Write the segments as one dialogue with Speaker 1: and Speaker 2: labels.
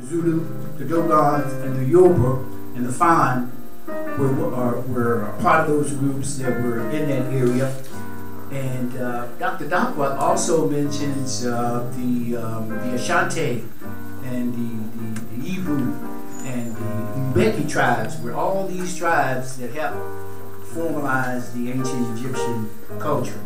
Speaker 1: the Zulu, the Dogons, and the Yoruba, and the Fan were a part of those groups that were in that area. And Dr. Dakwa also mentions the Ashanti and the Igbo and the Mbeki tribes, were all these tribes that helped formalize the ancient Egyptian culture.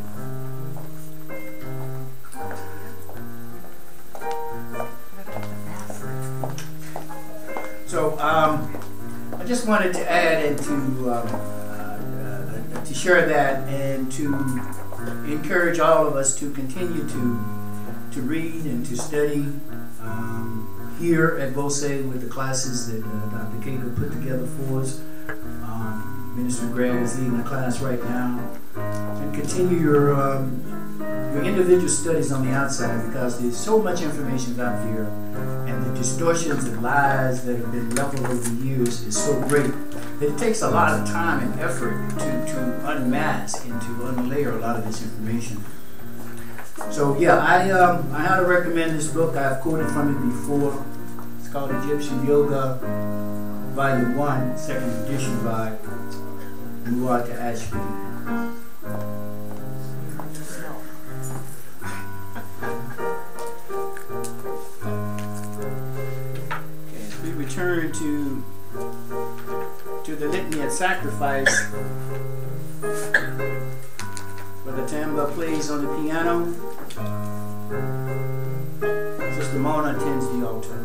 Speaker 1: So I just wanted to add and to share that and to encourage all of us to continue to read and to study here at Bose with the classes that Dr. Cato put together for us. Minister Greg is leading the class right now. And continue your individual studies on the outside, because there's so much information out there, and the distortions and lies that have been leveled over the years is so great that it takes a lot of time and effort to unmask and to unlayer a lot of this information. So yeah, I highly recommend this book. I've quoted from it before. It's called Egyptian Yoga, Volume 1, second edition by Muata Ashby. As we return to the litany of sacrifice, Brother Tamba plays on the piano. Sister Mona attends the altar.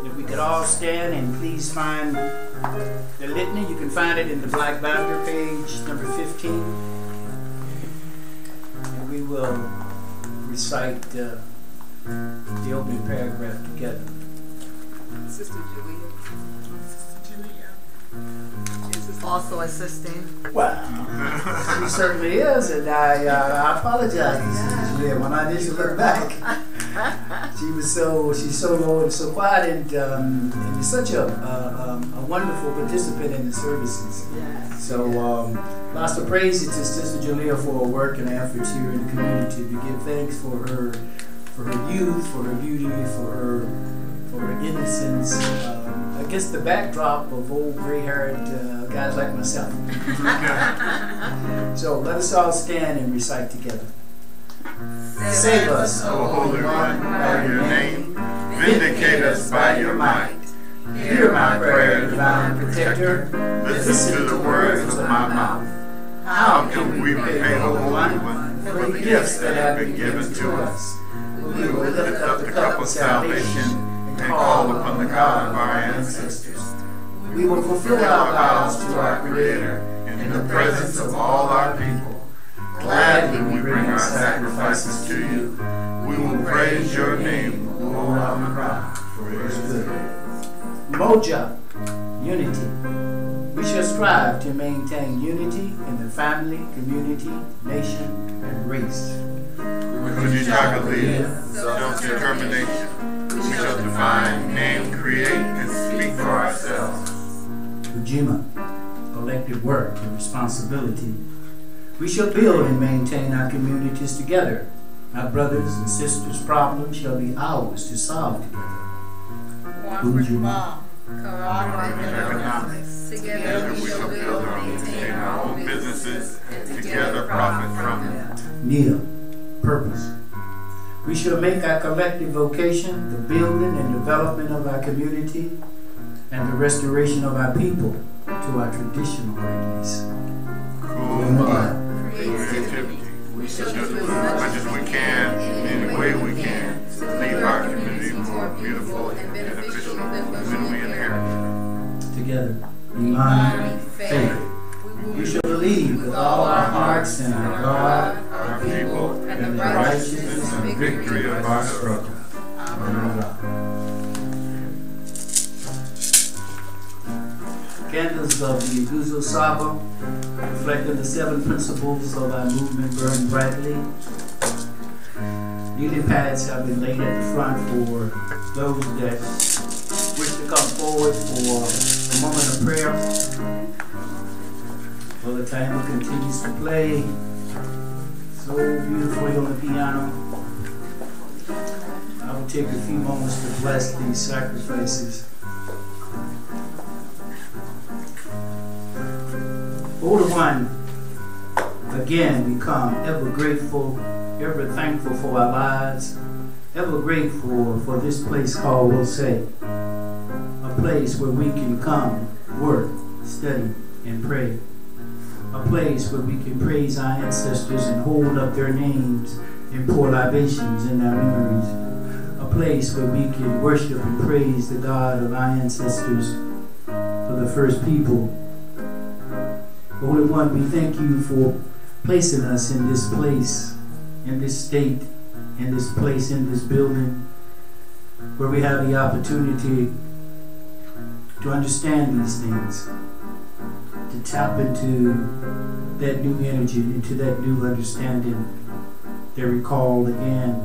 Speaker 1: If we could all stand and please find the litany. You can find it in the black binder, page number 15. And we will recite the opening paragraph together.
Speaker 2: Sister Julia. Also assisting.
Speaker 1: Wow, she certainly is, and I apologize to Sister Julia. When I did look back, she's so low and so quiet, and is such a wonderful participant in the services.
Speaker 2: Yes.
Speaker 1: So lots of praise to Sister Julia for her work and efforts here in the community. We give thanks for her youth, for her beauty, for her innocence. Against the backdrop of old gray-haired guys like myself. So let us all stand and recite together. Save us, O Holy One, by your name. Vindicate us by your might. Hear my prayer, divine protector. Listen to the words of my mouth. How can we repay, Holy One, for the gifts that have been given to us? We will lift up the cup of salvation and call upon the God of our ancestors. We will fulfill our vows to our Creator in the presence of all our people. Gladly we bring our sacrifices to you. We will praise your name, O Rama, for it is good. Moja, unity. We shall strive to maintain unity in the family, community, nation, and race.
Speaker 3: With self-determination, we shall define, name, create, and speak for ourselves.
Speaker 1: Ujima, collective work and responsibility. We shall build and maintain our communities together. Our brothers and sisters' problems shall be ours to solve together. Ujima.
Speaker 2: Economics.
Speaker 3: Together we shall build and maintain our own businesses, and together profit from them.
Speaker 1: Nia, purpose. We shall make our collective vocation the building and development of our community and the restoration of our people to our traditional ways.
Speaker 3: Creativity. We shall do as much as we can, in any way we can, to leave our community more beautiful and beneficial than when we inherited.
Speaker 1: Together, Iman, faith. We shall believe with all our hearts in our God,
Speaker 3: our people,
Speaker 1: and the righteousness and victory of our struggle. Amen. Candles of the Iguzo Saba, reflecting the 7 principles of our movement, burn brightly. Lily pads have been laid at the front for those that wish to come forward for a moment of prayer. While the timer continues to play so beautifully on the piano, I would
Speaker 4: want to take a few moments to bless these sacrifices. Holy One, again, we come ever grateful, ever thankful for our lives, ever grateful for this place called Wosay, a place where we can come, work, study, and pray, a place where we can praise our ancestors and hold up their names and pour libations in their memories, a place where we can worship and praise the God of our ancestors, for the first people. Holy One, we thank you for placing us in this place, in this state, in this place, in this building, where we have the opportunity to understand these things, to tap into that new energy, into that new understanding that recall again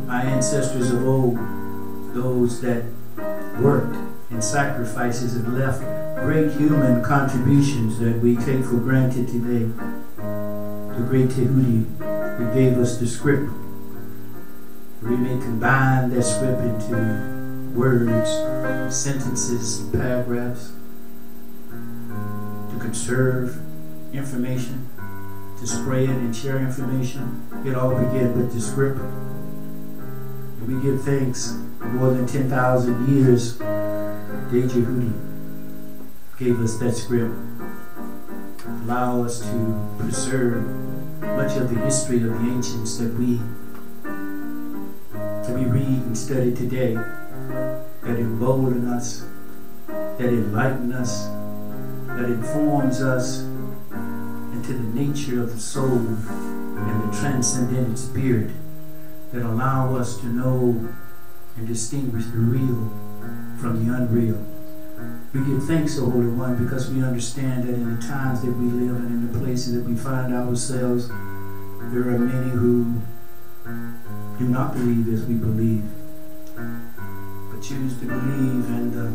Speaker 4: our ancestors of old, those that worked and sacrifices and left great human contributions that we take for granted today. The great Tehuti who gave us the script. We may combine that script into words, sentences, paragraphs, to conserve information, to spread and share information. It all began with the script. And we give thanks. More than 10,000 years, Tehuti gave us that script. Allow us to preserve much of the history of the ancients that we read and study today, that embolden us, that enlighten us, that informs us into the nature of the soul and the transcendent spirit, that allow us to know and distinguish the real from the unreal. We give thanks, O Holy One, because we understand that in the times that we live and in the places that we find ourselves, there are many who do not believe as we believe, but choose to believe in the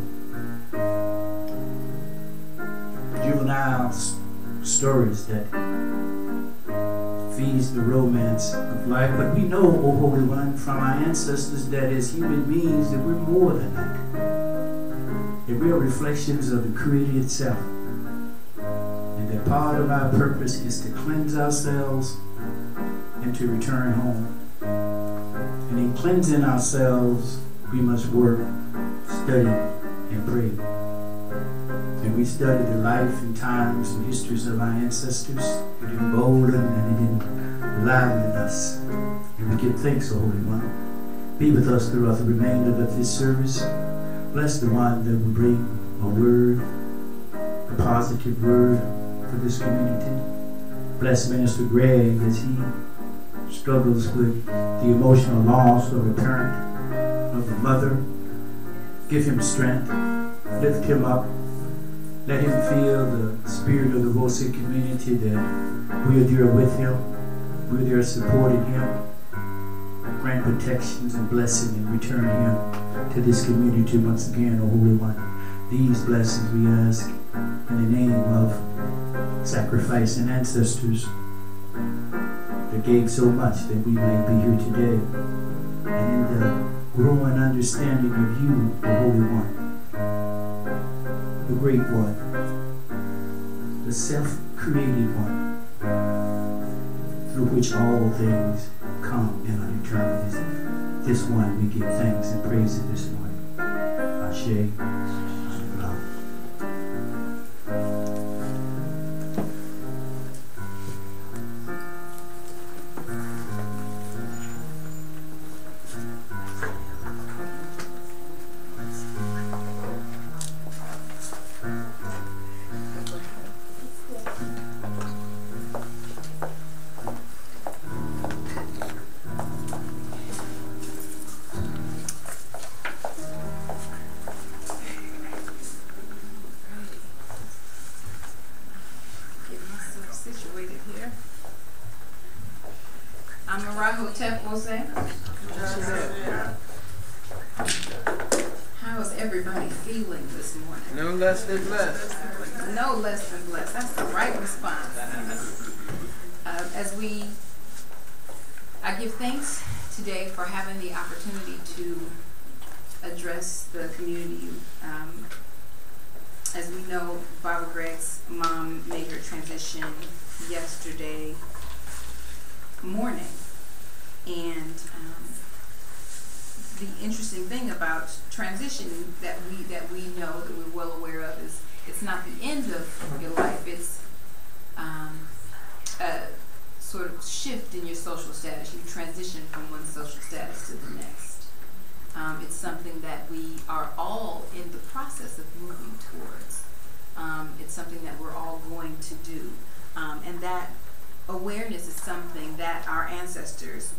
Speaker 4: juvenile stories that feeds the romance of life. But we know, O Holy One, from our ancestors that as human beings that we're more than that. That we are reflections of the Creator itself. And that part of our purpose is to cleanse ourselves and to return home. And in cleansing ourselves, we must work, study, and pray. And we study the life and times and histories of our ancestors. It emboldened and it enlivened us. And we give thanks, O Holy One. Be with us throughout the remainder of this service. Bless the one that will bring a word, a positive word for this community. Bless Minister Greg as he struggles with the emotional loss of a parent, of a mother. Give him strength, lift him up, let him feel the spirit of the Wosay community that we are there with him, we're there supporting him. Grant protections and blessing and return him to this community once again, O Holy One. These blessings we ask in the name of sacrificing ancestors that gave so much that we may be here today. And in the growing understanding of you, the Holy One, the Great One, the self-created One, through which all things come in our eternity. This one we give thanks and praise it this morning. Ashe.
Speaker 2: How is everybody feeling this morning?
Speaker 5: No less than blessed.
Speaker 2: No less than blessed. That's the right response. As we I give thanks today for having the opportunity to address the community. As we know, Barbara Gregg's mom made her transition yesterday morning. And the interesting thing about transition that we know, that we're well aware of, is it's not the end of your life. It's a sort of shift in your social status. You transition from one social status to the next. It's something that we are all in the process of moving towards. It's something that we're all going to do. And that awareness is something that our ancestors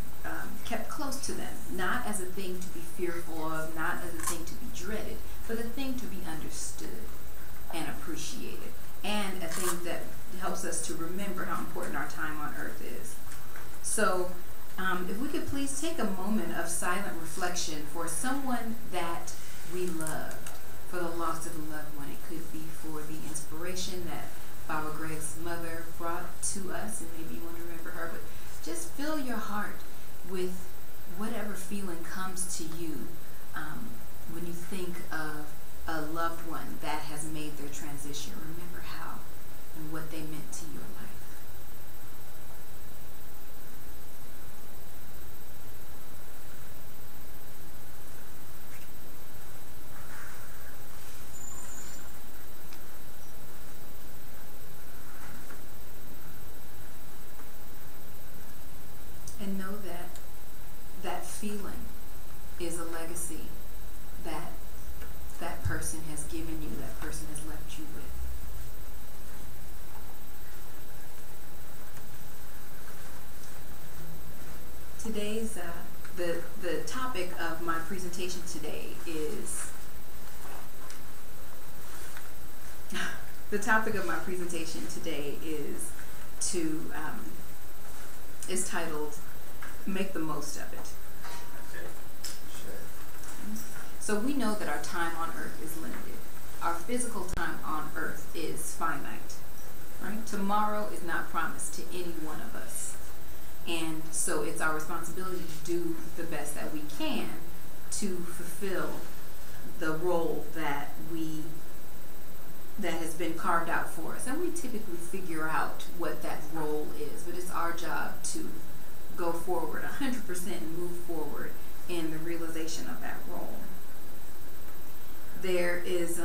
Speaker 2: kept close to them, not as a thing to be fearful of, not as a thing to be dreaded, but a thing to be understood and appreciated, and a thing that helps us to remember how important our time on earth is. So if we could please take a moment of silent reflection for someone that we loved, for the loss of a loved one. It could be for the inspiration that Barbara Gregg's mother brought to us, and maybe you want to remember her, but just fill your heart with whatever feeling comes to you when you think of a loved one that has made their transition. Remember how and what they meant to your life. And know that that feeling is a legacy that that person has given you, that person has left you with. Today's, the topic of my presentation today is, is titled, Make the Most of It. So we know that our time on earth is limited. Our physical time on earth is finite, right? Tomorrow is not promised to any one of us. And so it's our responsibility to do the best that we can to fulfill the role that has been carved out for us. And we typically figure out what that role is, but it's our job to go forward 100% and move forward in the realization of that role. There is,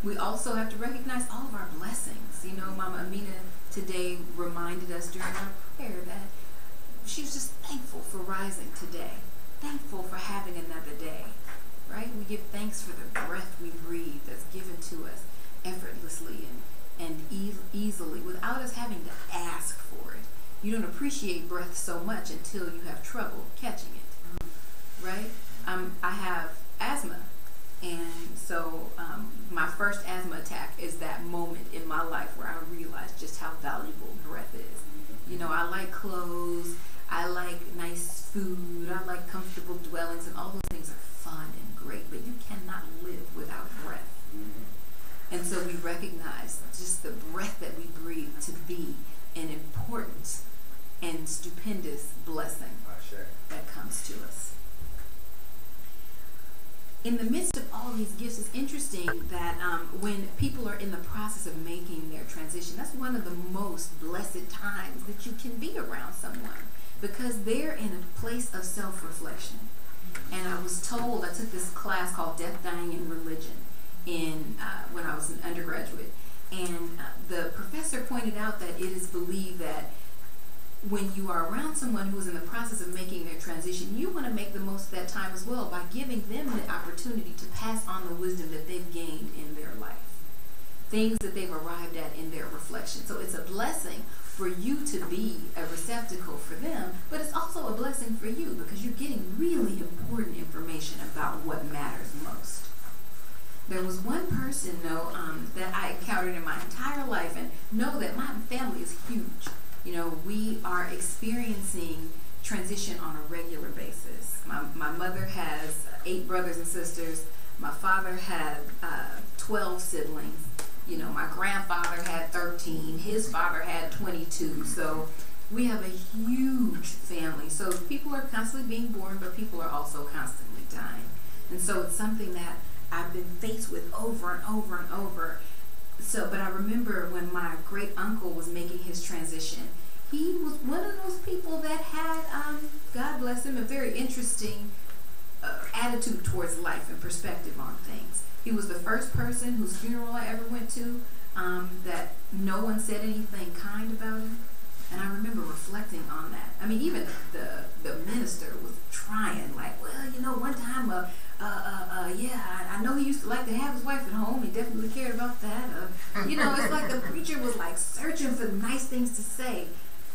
Speaker 2: we also have to recognize all of our blessings. You know, Mama Amina today reminded us during our prayer that she was just thankful for rising today, thankful for having another day, right? We give thanks for the breath we breathe that's given to us effortlessly and easily without us having to ask for it. You don't appreciate breath so much until you have trouble catching it, right? I have asthma, and so my first asthma attack is that moment in my life where I realized just how valuable breath is. You know, I like clothes, I like nice food, I like comfortable dwellings, and all those things are fun and great, but you cannot live without breath. And so we recognize just the breath that we breathe to be an important and stupendous blessing that comes to us. In the midst of all these gifts, it's interesting that when people are in the process of making their transition, that's one of the most blessed times that you can be around someone, because they're in a place of self-reflection. And I was told, I took this class called Death, Dying, and Religion when I was an undergraduate, and the professor pointed out that it is believed that when you are around someone who is in the process of making their transition, you want to make the most of that time as well by giving them the opportunity to pass on the wisdom that they've gained in their life, things that they've arrived at in their reflection. So it's a blessing for you to be a receptacle for them, but it's also a blessing for you because you're getting really important information about what matters most. There was one person, though, that I encountered in my entire life, and know that my family is huge. You know, we are experiencing transition on a regular basis. My mother has 8 brothers and sisters. My father had 12 siblings. You know, my grandfather had 13. His father had 22. So We have a huge family. So people are constantly being born, but people are also constantly dying. And so it's something that I've been faced with over and over and over. So, but I remember when my great uncle was making his transition, he was one of those people that had, God bless him, a very interesting attitude towards life and perspective on things. He was the first person whose funeral I ever went to that no one said anything kind about him. And I remember reflecting on that. I mean, even the minister was trying, like, well, you know, one time, yeah, I know he used to like to have his wife at home. He definitely cared about that. You know, it's like the preacher was like searching for nice things to say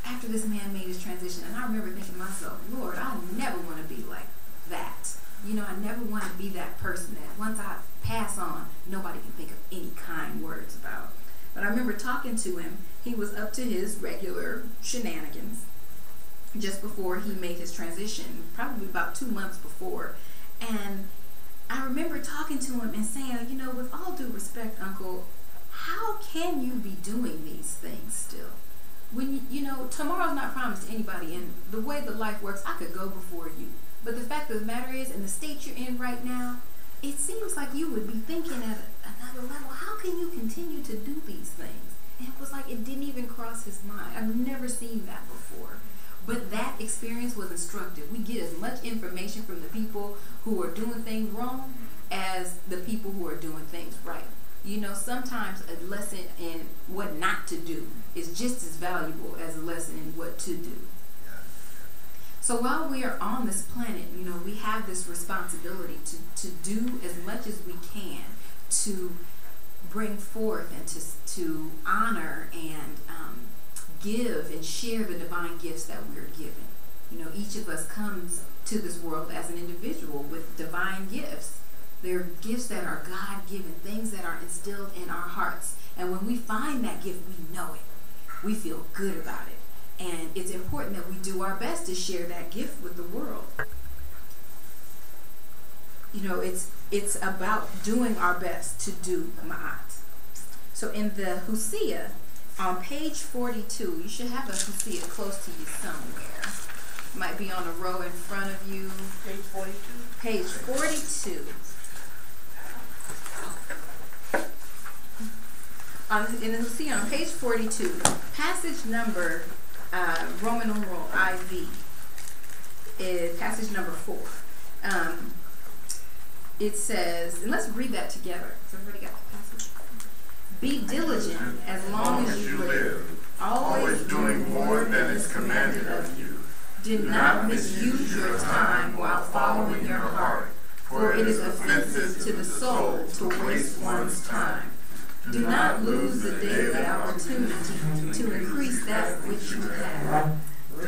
Speaker 2: after this man made his transition. And I remember thinking to myself, Lord, I never want to be like that. You know, I never want to be that person that once I pass on, nobody can think of any kind words about. But I remember talking to him. He was up to his regular shenanigans just before he made his transition, probably about 2 months before. And I remember talking to him and saying, you know, with all due respect, Uncle, how can you be doing these things still? When, you know, tomorrow's not promised to anybody, and the way that life works, I could go before you. But the fact of the matter is, in the state you're in right now, it seems like you would be thinking at another level, how can you continue to do these things? And it was like it didn't even cross his mind. I've never seen that before. But that experience was instructive. We get as much information from the people who are doing things wrong as the people who are doing things right. You know, sometimes a lesson in what not to do is just as valuable as a lesson in what to do. So while we are on this planet, you know, we have this responsibility to do as much as we can to bring forth and to honor and give and share the divine gifts that we're given. You know, each of us comes to this world as an individual with divine gifts. They're gifts that are God-given, things that are instilled in our hearts. And when we find that gift, we know it. We feel good about it. And it's important that we do our best to share that gift with the world. You know, it's about doing our best to do ma'at. So in the Hosea, on page 42, you should have a Hosea close to you somewhere. Might be on a row in front of you.
Speaker 1: Page 42.
Speaker 2: Page 42. In the Hosea, on page 42, passage number Roman numeral IV is passage number 4. It says, and let's read that together. Has everybody got the passage? Be diligent as long as you live, always doing more than is commanded of you. Do not misuse your time while following your heart, for it is offensive to the soul to waste one's time. Do not lose the daily opportunity to increase that which you have.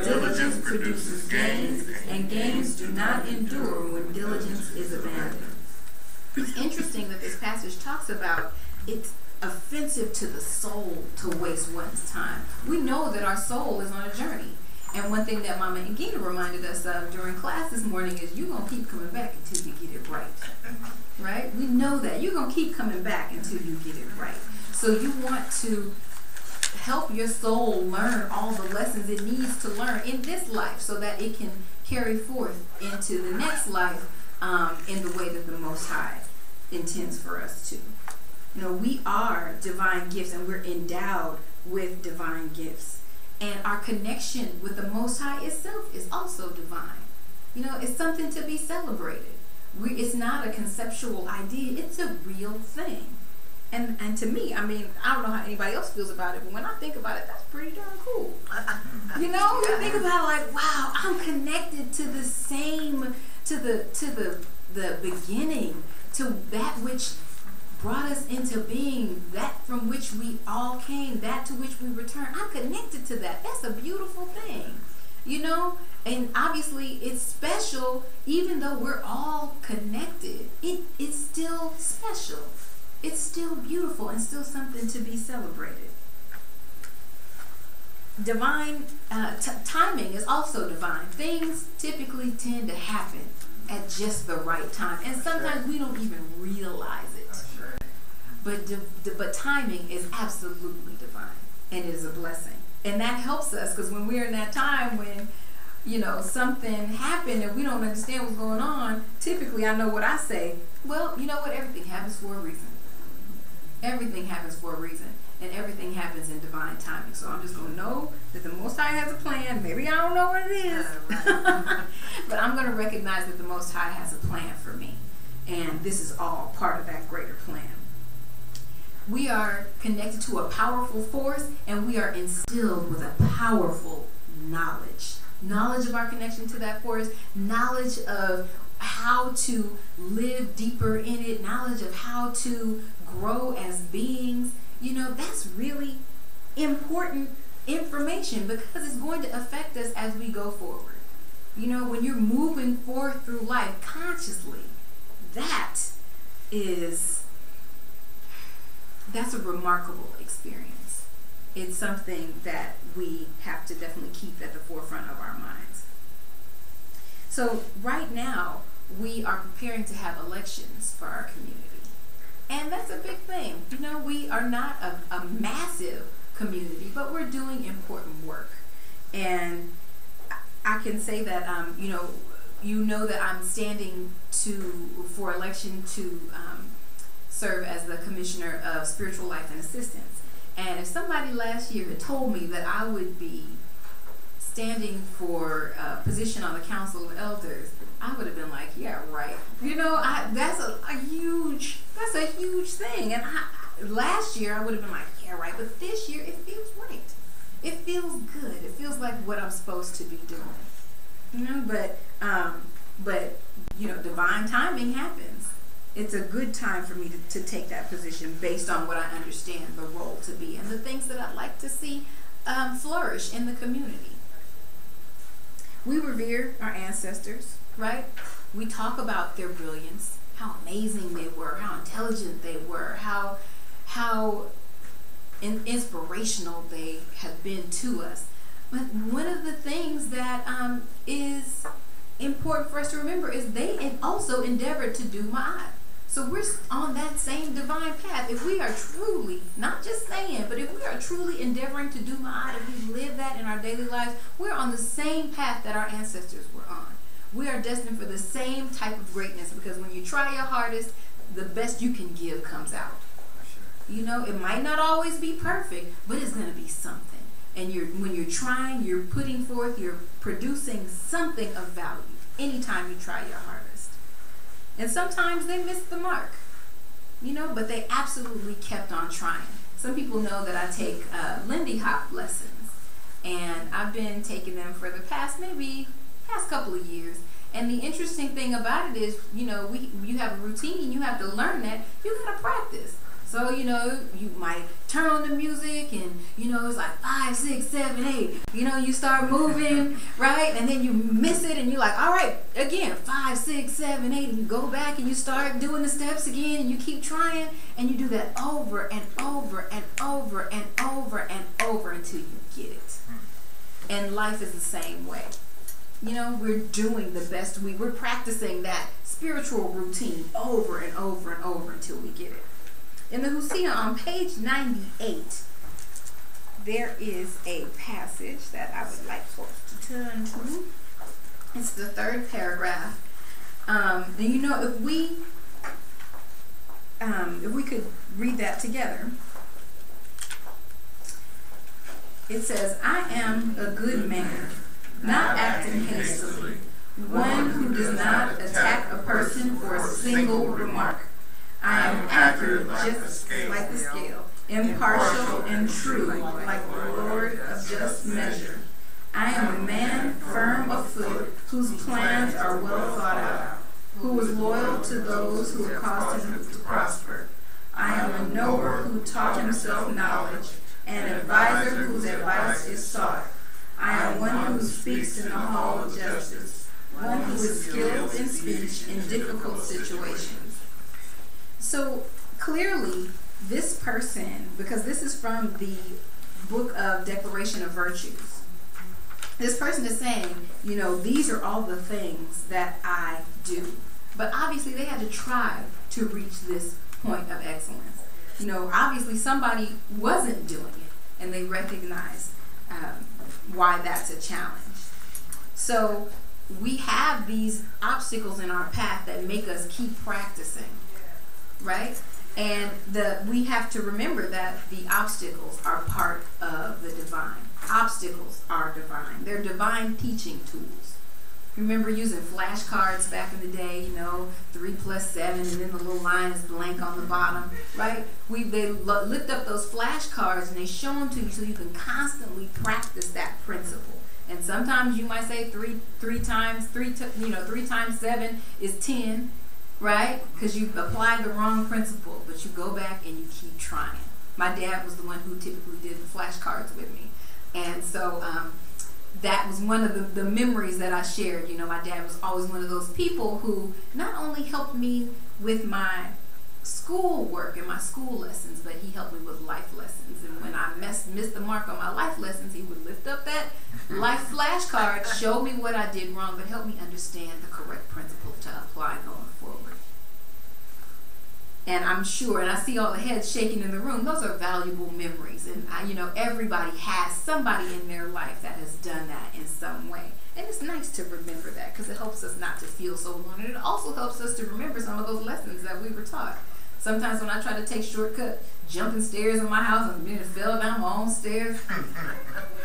Speaker 2: Diligence produces gains, and gains do not endure when diligence is abandoned. It's interesting that this passage talks about it's offensive to the soul to waste one's time. We know that our soul is on a journey. And one thing that Mama Ngina reminded us of during class this morning is you're going to keep coming back until you get it right. Right? We know that. You're going to keep coming back until you get it right. So you want to help your soul learn all the lessons it needs to learn in this life so that it can carry forth into the next life in the way that the Most High intends for us to. You know, we are divine gifts and we're endowed with divine gifts. And our connection with the Most High itself is also divine. You know, it's something to be celebrated. It's not a conceptual idea, it's a real thing. And to me, I mean, I don't know how anybody else feels about it, but when I think about it, that's pretty darn cool. You know, you think about it like, wow, I'm connected to the same, to the beginning, to that which brought us into being, that from which we all came, that to which we return. I'm connected to that. That's a beautiful thing, you know? And obviously it's special, even though we're all connected, it's still special. It's still beautiful and still something to be celebrated. Divine timing is also divine. Things typically tend to happen at just the right time. And sometimes we don't even realize it. But timing is absolutely divine, and it is a blessing. And that helps us, because when we're in that time when, you know, something happened and we don't understand what's going on, typically I know what I say. Well, you know what? Everything happens for a reason. Everything happens for a reason. And everything happens in divine timing. So I'm just going to know that the Most High has a plan. Maybe I don't know what it is. But I'm going to recognize that the Most High has a plan for me. And this is all part of that greater plan. We are connected to a powerful force, and we are instilled with a powerful knowledge. Knowledge of our connection to that force, knowledge of how to live deeper in it, knowledge of how to grow as beings. You know, that's really important information, because it's going to affect us as we go forward. You know, when you're moving forth through life consciously, that's a remarkable experience. It's something that we have to definitely keep at the forefront of our minds. So right now, we are preparing to have elections for our community. And that's a big thing. You know, we are not a massive community, but we're doing important work. And I can say that, you know that I'm standing for election to serve as the Commissioner of Spiritual Life and Assistance. And if somebody last year had told me that I would be standing for a position on the Council of Elders, I would have been like, yeah, right. You know, that's a huge thing. And last year I would have been like, yeah, right. But this year it feels right. It feels good. It feels like what I'm supposed to be doing. You know, but you know, divine timing happens. It's a good time for me to take that position based on what I understand the role to be and the things that I'd like to see flourish in the community. We revere our ancestors, right? We talk about their brilliance, how amazing they were, how intelligent they were, how inspirational they have been to us. But one of the things that is important for us to remember is they also endeavored to do ma'at. So we're on that same divine path. If we are truly, not just saying, but if we are truly endeavoring to do ma'at, if we live that in our daily lives, we're on the same path that our ancestors were on. We are destined for the same type of greatness, because when you try your hardest, the best you can give comes out. You know, it might not always be perfect, but it's going to be something. And when you're trying, you're putting forth, you're producing something of value anytime you try your hardest. And sometimes they miss the mark, you know, but they absolutely kept on trying. Some people know that I take Lindy Hop lessons, and I've been taking them for the past couple of years. And the interesting thing about it is, you know, you have a routine, you have to learn that, you got to practice. So, you know, you might turn on the music and, you know, it's like 5, 6, 7, 8. You know, you start moving, right? And then you miss it and you're like, all right, again, 5, 6, 7, 8. And you go back and you start doing the steps again and you keep trying. And you do that over and over and over and over and over until you get it. And life is the same way. You know, we're doing the best we're practicing that spiritual routine over and over and over until we get it. In the Hosea on page 98, there is a passage that I would like folks to turn to. It's the 3rd paragraph. And you know, if we could read that together, it says, I am a good man, not acting hastily, one who does not attack a person for a single remark. I am accurate just like the scale, impartial and true like the Lord of just measure. I am a man firm of foot, whose plans are well thought out, who is loyal to those who have caused him to prosper. I am a knower who taught himself knowledge, an advisor whose advice is sought. I am one who speaks in the hall of justice, one who is skilled in speech in difficult situations. So clearly, this person, because this is from the book of Declaration of Virtues, this person is saying, you know, these are all the things that I do. But obviously, they had to try to reach this point of excellence. You know, obviously, somebody wasn't doing it, and they recognized why that's a challenge. So we have these obstacles in our path that make us keep practicing, right? And we have to remember that the obstacles are part of the divine. Obstacles are divine. They're divine teaching tools. Remember using flashcards back in the day, 3 + 7, and then the little line is blank on the bottom, right? They lift up those flashcards and they show them to you so you can constantly practice that principle. And sometimes you might say 3 times 7 is 10, right? Because you applied the wrong principle, but you go back and you keep trying. My dad was the one who typically did the flashcards with me, and so that was one of the memories that I shared. My dad was always one of those people who not only helped me with my school work and my school lessons, but he helped me with life lessons. And when I missed the mark on my life lessons, he would lift up that life flashcard, show me what I did wrong, but help me understand the correct principle to apply going forward. And I'm sure, and I see all the heads shaking in the room, those are valuable memories. And everybody has somebody in their life that has done that in some way. And it's nice to remember that because it helps us not to feel so alone. And it also helps us to remember some of those lessons that we were taught. Sometimes when I try to take shortcut, jumping stairs in my house and fell down my own stairs,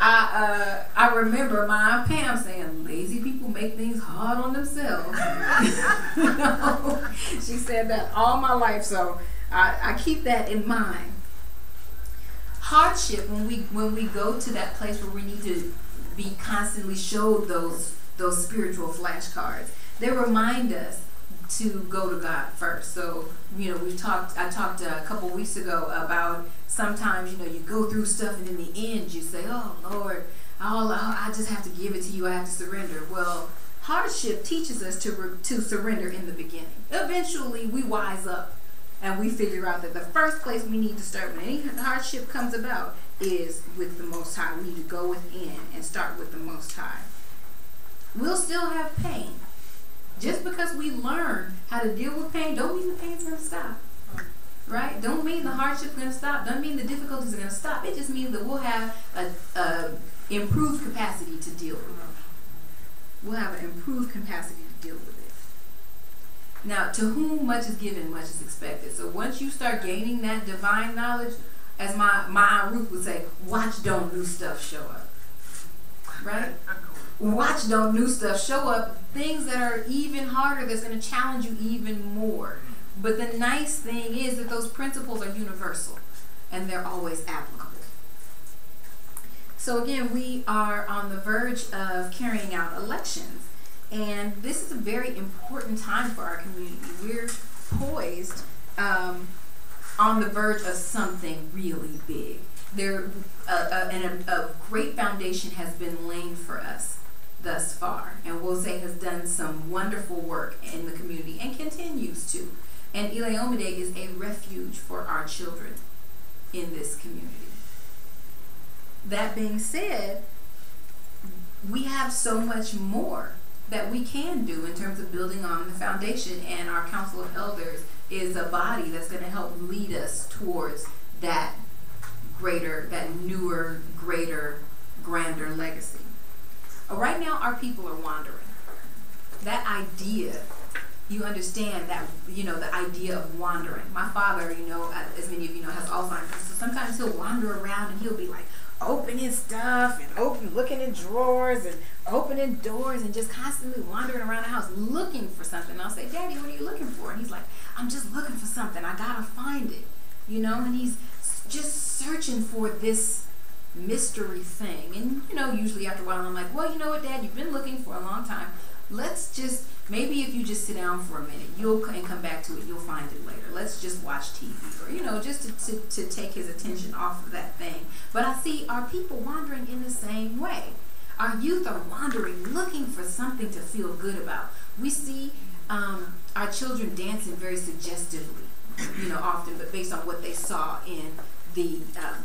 Speaker 2: I remember my Aunt Pam saying, lazy people make things hard on themselves. She said that all my life, so I keep that in mind. Hardship, when we go to that place where we need to be constantly showed those spiritual flashcards, they remind us to go to God first. So I talked a couple weeks ago about sometimes you go through stuff and in the end you say, oh Lord, I just have to give it to you, I have to surrender. Well, hardship teaches us to surrender in the beginning. Eventually we wise up and we figure out that the first place we need to start when any hardship comes about is with the Most High. We need to go within and start with the Most High. We'll still have pain. Just because we learn how to deal with pain, don't mean the pain's going to stop. Right? Don't mean the hardship's going to stop. Don't mean the difficulties are going to stop. It just means that we'll have an improved capacity to deal with it. We'll have an improved capacity to deal with it. Now, to whom much is given, much is expected. So once you start gaining that divine knowledge, as my Aunt Ruth would say, watch don't new stuff show up. Right? Watch don't new stuff show up, things that are even harder, that's going to challenge you even more. But the nice thing is that those principles are universal and they're always applicable. So again, we are on the verge of carrying out elections, and this is a very important time for our community. We're poised on the verge of something really big. A great foundation has been laid for us thus far, and Wose has done some wonderful work in the community and continues to. And Ile-Omide is a refuge for our children in this community. That being said, we have so much more that we can do in terms of building on the foundation, and our Council of Elders is a body that's going to help lead us towards that newer, greater, grander legacy. Right now, our people are wandering. That idea, you understand that, the idea of wandering. My father, as many of you know, has Alzheimer's. So sometimes he'll wander around and he'll be like opening stuff and looking in drawers and opening doors and just constantly wandering around the house looking for something. And I'll say, Daddy, what are you looking for? And he's like, I'm just looking for something. I gotta find it. And he's just searching for this mystery thing. And usually after a while I'm like, well, you know what, Dad, you've been looking for a long time. Let's just, maybe if you just sit down for a minute, and come back to it, you'll find it later. Let's just watch TV, or just to take his attention off of that thing. But I see our people wandering in the same way. Our youth are wandering, looking for something to feel good about. We see our children dancing very suggestively, often, but based on what they saw in the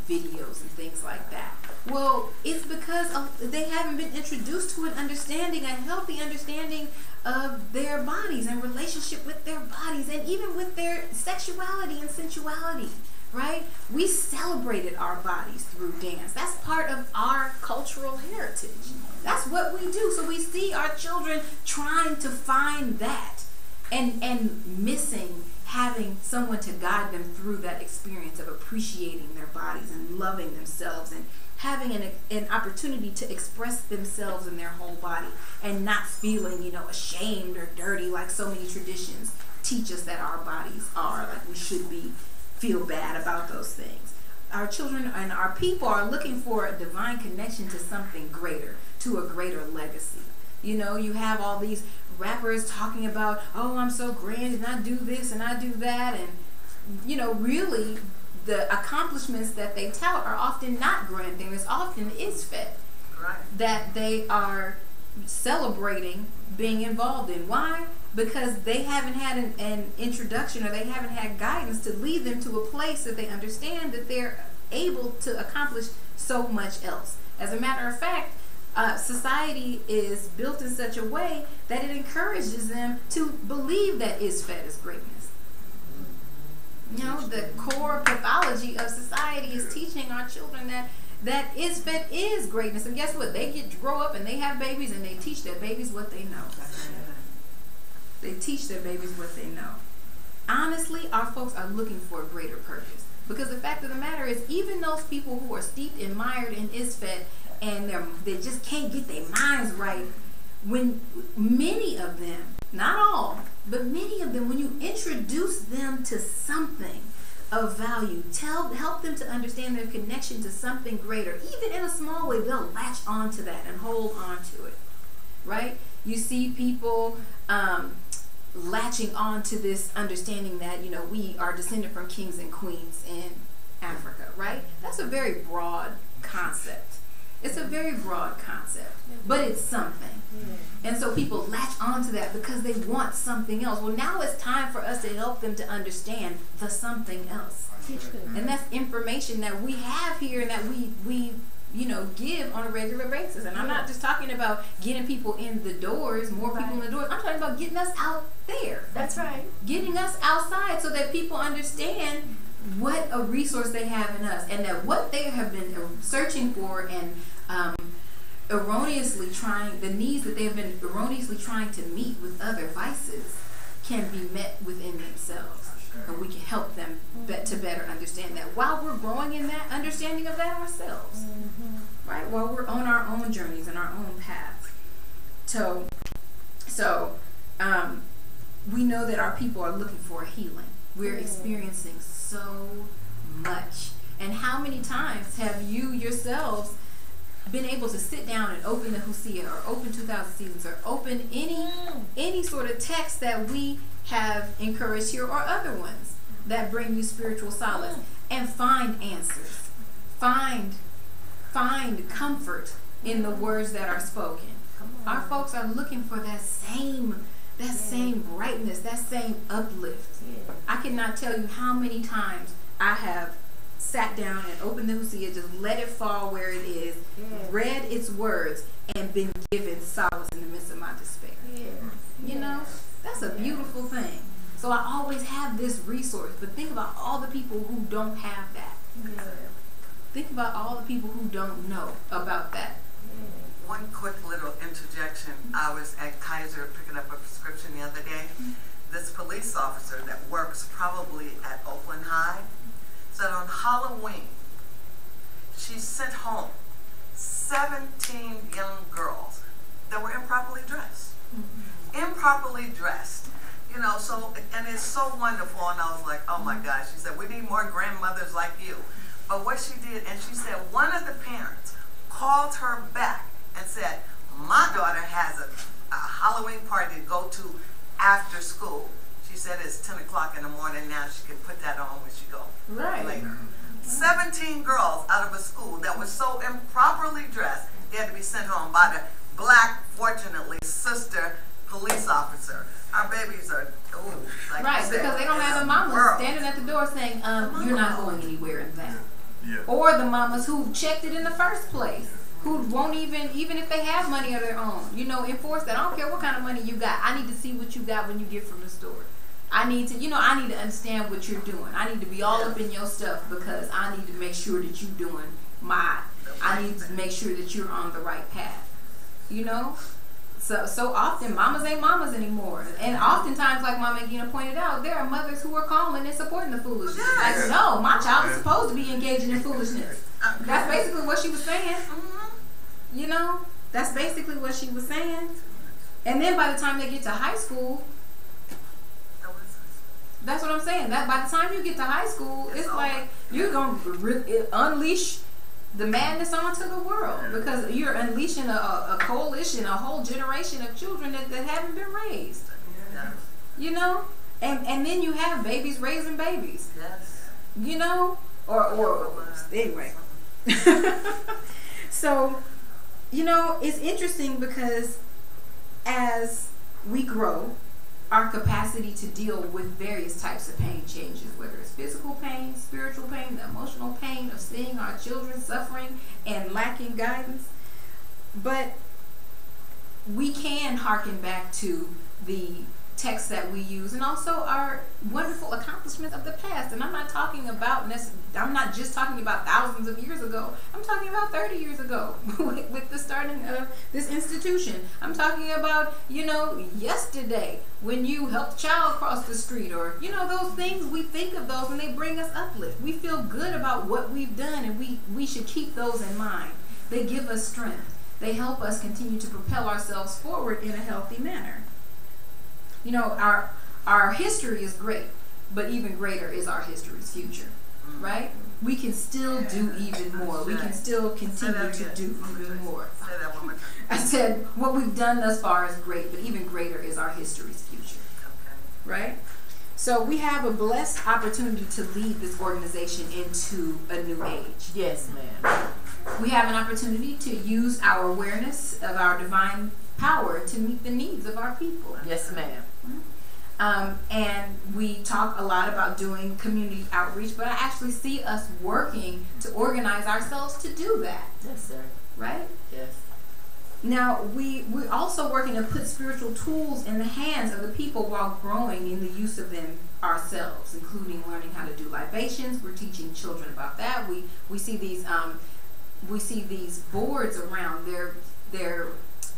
Speaker 2: videos and things like that. Well, it's because they haven't been introduced to a healthy understanding of their bodies and relationship with their bodies, and even with their sexuality and sensuality, right? We celebrated our bodies through dance. That's part of our cultural heritage. That's what we do. So we see our children trying to find that and missing having someone to guide them through that experience of appreciating their bodies and loving themselves and having an opportunity to express themselves in their whole body and not feeling, ashamed or dirty like so many traditions teach us that our bodies are. Like we should feel bad about those things. Our children and our people are looking for a divine connection to something greater, to a greater legacy. You have all these rappers talking about, oh, I'm so grand and I do this and I do that. And, really the accomplishments that they tout are often not grand things. It's often Isfet that they are celebrating being involved in. Why? Because they haven't had an introduction or they haven't had guidance to lead them to a place that they understand that they're able to accomplish so much else. As a matter of fact, society is built in such a way that it encourages them to believe that Isfet is greatness. The core pathology of society is teaching our children that Isfet is greatness. And guess what? They grow up and they have babies and they teach their babies what they know. They teach their babies what they know. Honestly, our folks are looking for a greater purpose. Because the fact of the matter is, even those people who are steeped and mired in Isfet and they just can't get their minds right, when many of them, not all, but many of them, when you introduce them to something of value, help them to understand their connection to something greater, even in a small way, they'll latch on to that and hold on to it, right? You see people latching on to this understanding that, we are descended from kings and queens in Africa, right? That's a very broad concept. It's a very broad concept, but it's something. And so people latch onto that because they want something else. Well, now it's time for us to help them to understand the something else. And that's information that we have here and that we give on a regular basis. And I'm not just talking about getting people in the doors, more people in the doors. I'm talking about getting us out there.
Speaker 5: That's right.
Speaker 2: Getting us outside so that people understand what a resource they have in us, and that what they have been searching for and erroneously trying, the needs that they have been erroneously trying to meet with other vices can be met within themselves. And we can help them to better understand that while we're growing in that understanding of that ourselves, right? While we're on our own journeys and our own paths. So we know that our people are looking for a healing. We're experiencing so much. And how many times have you yourselves been able to sit down and open the Hosea or open 2000 Seasons or open any sort of text that we have encouraged here or other ones that bring you spiritual solace and find answers, find comfort in the words that are spoken. Our folks are looking for that same brightness, that same uplift. I cannot tell you how many times I have sat down and opened the Hosea, just let it fall where it is, read its words, and been given solace in the midst of my despair. That's a beautiful thing. So I always have this resource, but think about all the people who don't have that. Think about all the people who don't know about that.
Speaker 6: One quick little interjection. I was at Kaiser picking up a prescription the other day. This police officer that works probably at Oakland High said on Halloween, she sent home 17 young girls that were improperly dressed. Improperly dressed. And it's so wonderful. And I was like, oh my gosh. She said, we need more grandmothers like you. But what she did, and she said one of the parents called her back and said, my daughter has a Halloween party to go to after school. She said it's 10 o'clock in the morning now. She can put that on when she go later. 17 girls out of a school that was so improperly dressed, they had to be sent home by the black, fortunately, sister police officer. Our babies are,
Speaker 2: because they don't have the mamas standing at the door saying, you're not going anywhere in that. Or the mamas who checked it in the first place, who won't even if they have money of their own, enforce that. I don't care what kind of money you got. I need to see what you got when you get from the store. I need to, I need to understand what you're doing. I need to be all up in your stuff because I need to make sure that you're doing I need to make sure that you're on the right path. So often mamas ain't mamas anymore. And oftentimes, like Mama Gina pointed out, there are mothers who are calling and supporting the foolishness. Like, no, my child is supposed to be engaging in foolishness. That's basically what she was saying. That's basically what she was saying. And then by the time they get to high school, that's what I'm saying. That by the time you get to high school, it's like you're going to unleash the madness onto the world because you're unleashing a coalition, a whole generation of children that haven't been raised. And then you have babies raising babies. Or anyway. So, it's interesting because as we grow, our capacity to deal with various types of pain changes, whether it's physical pain, spiritual pain, the emotional pain of seeing our children suffering and lacking guidance. But we can hearken back to the texts that we use and also our wonderful accomplishments of the past. And I'm not just talking about thousands of years ago. I'm talking about 30 years ago with the starting of this institution. I'm talking about, yesterday when you helped a child cross the street or, those things. We think of those and they bring us uplift. We feel good about what we've done and we should keep those in mind. They give us strength. They help us continue to propel ourselves forward in a healthy manner. Our history is great, but even greater is our history's future, right? We can still do even more. We can still continue to do even more.
Speaker 6: Say that one more time.
Speaker 2: I said what we've done thus far is great, but even greater is our history's future, right? So we have a blessed opportunity to lead this organization into a new age.
Speaker 5: Yes, ma'am.
Speaker 2: We have an opportunity to use our awareness of our divine power to meet the needs of our people.
Speaker 5: Yes, ma'am.
Speaker 2: And we talk a lot about doing community outreach, but I actually see us working to organize ourselves to do that.
Speaker 5: Yes, sir.
Speaker 2: Right?
Speaker 5: Yes.
Speaker 2: Now, we're also working to put spiritual tools in the hands of the people while growing in the use of them ourselves, including learning how to do libations. We're teaching children about that. We see these boards around their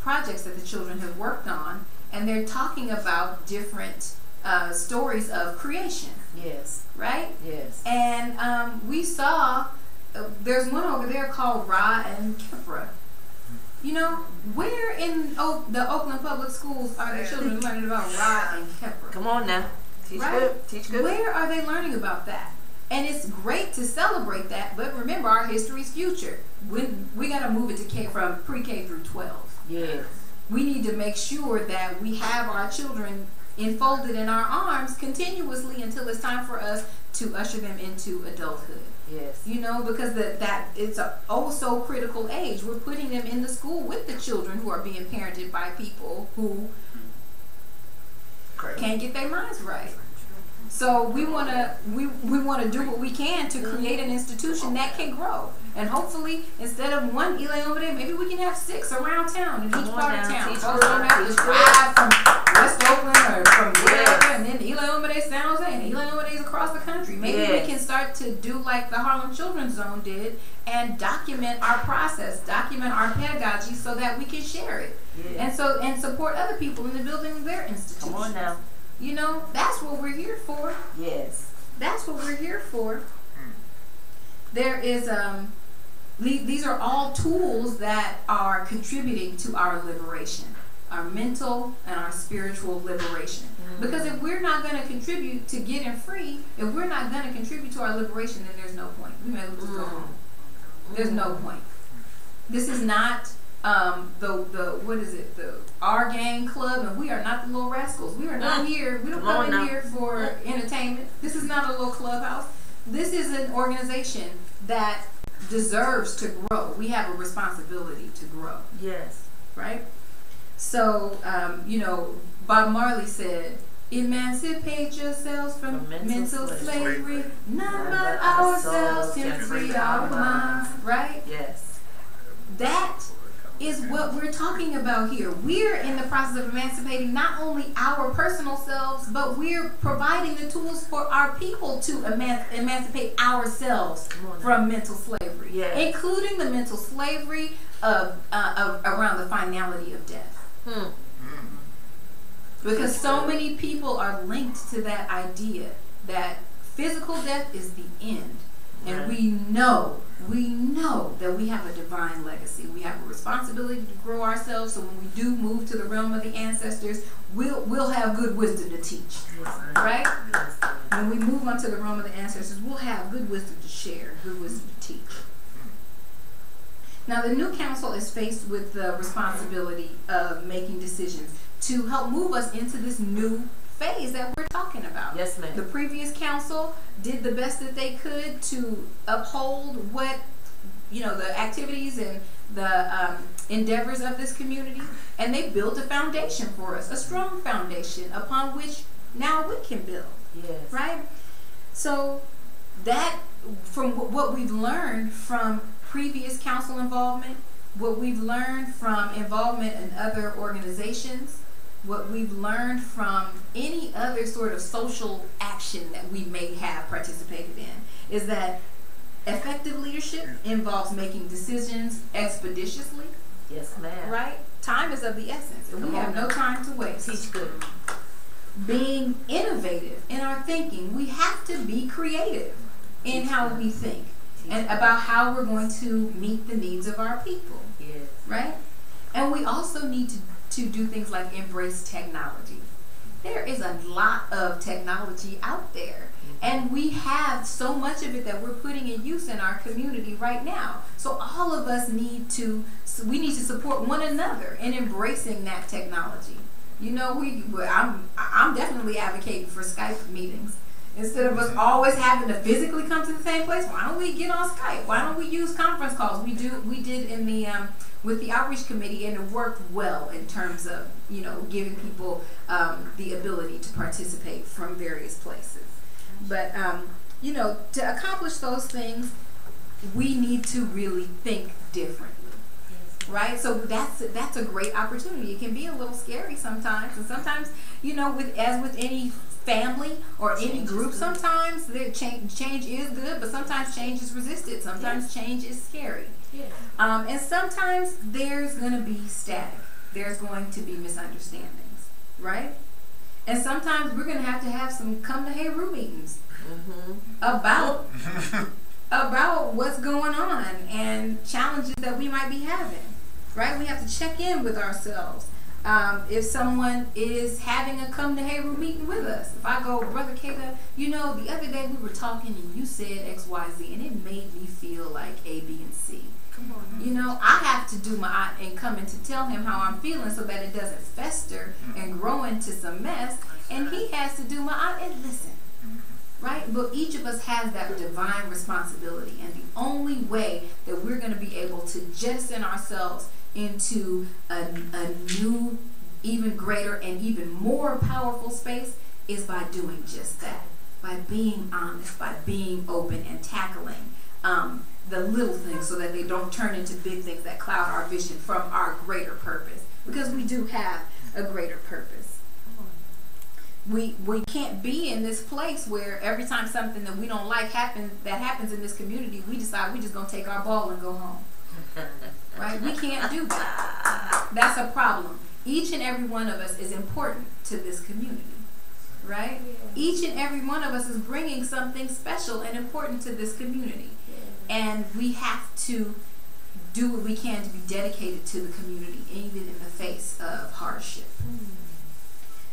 Speaker 2: projects that the children have worked on, and they're talking about different stories of creation.
Speaker 5: Yes.
Speaker 2: Right?
Speaker 5: Yes.
Speaker 2: And we saw, there's one over there called Ra and Kepra. Where in the Oakland Public Schools are the children learning about Ra and Kepra?
Speaker 5: Come on now. Teach good. Teach good.
Speaker 2: Where are they learning about that? And it's great to celebrate that, but remember our history's future. We got to move it to from pre-K through 12.
Speaker 5: Yes.
Speaker 2: We need to make sure that we have our children enfolded in our arms continuously until it's time for us to usher them into adulthood.
Speaker 5: Yes.
Speaker 2: Because that it's a so critical age. We're putting them in the school with the children who are being parented by people who can't get their minds right. So we want to do what we can to create an institution that can grow. And hopefully, instead of one Eli over there, maybe we can have 6 around town in each part of town. Folks don't have to drive from West Oakland or from wherever, and then Eli Omade San Jose, and Eli Omade is across the country. Maybe we can start to do like the Harlem Children's Zone did and document our process, document our pedagogy so that we can share it. And support other people in the building of their institutions.
Speaker 5: Come on now.
Speaker 2: That's what we're here for.
Speaker 5: Yes.
Speaker 2: That's what we're here for. There is these are all tools that are contributing to our liberation, our mental and our spiritual liberation. Because if we're not going to contribute to getting free, if we're not going to contribute to our liberation, then there's no point. We may as well just go home. There's no point. This is not the Our Gang Club, and we are not the Little Rascals. We are not here. We don't come in here for entertainment. This is not a little clubhouse. This is an organization that deserves to grow. We have a responsibility to grow.
Speaker 5: Yes.
Speaker 2: Right? So, Bob Marley said, emancipate yourselves from mental slavery. None but ourselves can free our minds. Right?
Speaker 5: Yes.
Speaker 2: That is what we're talking about here. We're in the process of emancipating not only our personal selves, but we're providing the tools for our people to emancipate ourselves from mental slavery, including the mental slavery of around the finality of death. Because so many people are linked to that idea that physical death is the end. And we know that we have a divine legacy. We have a responsibility to grow ourselves, so when we do move to the realm of the ancestors, we'll have good wisdom to teach, right? When we move on to the realm of the ancestors, we'll have good wisdom to share, good wisdom to teach. Now, the new council is faced with the responsibility of making decisions to help move us into this new phase that we're talking about.
Speaker 5: Yes, ma'am.
Speaker 2: The previous council did the best that they could to uphold what, the activities and the endeavors of this community, and they built a foundation for us, a strong foundation upon which now we can build.
Speaker 5: Yes.
Speaker 2: Right? So that, from what we've learned from previous council involvement, what we've learned from involvement in other organizations, what we've learned from any other sort of social action that we may have participated in, is that effective leadership involves making decisions expeditiously.
Speaker 5: Yes, ma'am.
Speaker 2: Right? Time is of the essence, and we have no time to waste.
Speaker 5: Teach good.
Speaker 2: Being innovative in our thinking, we have to be creative in how we think and about how we're going to meet the needs of our people.
Speaker 5: Yes.
Speaker 2: Right? And we also need to do things like embrace technology. There is a lot of technology out there, and we have so much of it that we're putting in use in our community right now. So all of us need to support one another in embracing that technology. I'm definitely advocating for Skype meetings. Instead of us always having to physically come to the same place, why don't we get on Skype? Why don't we use conference calls? We did in the with the outreach committee, and it worked well in terms of giving people the ability to participate from various places. But to accomplish those things, we need to really think differently. Right? So that's a great opportunity. It can be a little scary sometimes, and sometimes as with any family or any group, sometimes the change is good, but sometimes change is resisted. Sometimes change is scary. And sometimes there's going to be static. There's going to be misunderstandings, right? And sometimes we're going to have some come to Heru meetings about what's going on and challenges that we might be having, right? We have to check in with ourselves. If someone is having a come to Heru meeting with us, if I go, Brother Kata, the other day we were talking and you said X, Y, Z, and it made me feel like A, B, and C. Come on. I have to do and come in to tell him how I'm feeling so that it doesn't fester and grow into some mess. And he has to do and listen. Right? But each of us has that divine responsibility, and the only way that we're going to be able to jettison ourselves into a new, even greater and even more powerful space is by doing just that, by being honest, by being open and tackling the little things so that they don't turn into big things that cloud our vision from our greater purpose, because we do have a greater purpose. We can't be in this place where every time something that we don't like happens in this community, we decide we're just going to take our ball and go home. Right? We can't do that. That's a problem. Each and every one of us is important to this community. Right? Each and every one of us is bringing something special and important to this community. And we have to do what we can to be dedicated to the community, even in the face of hardship.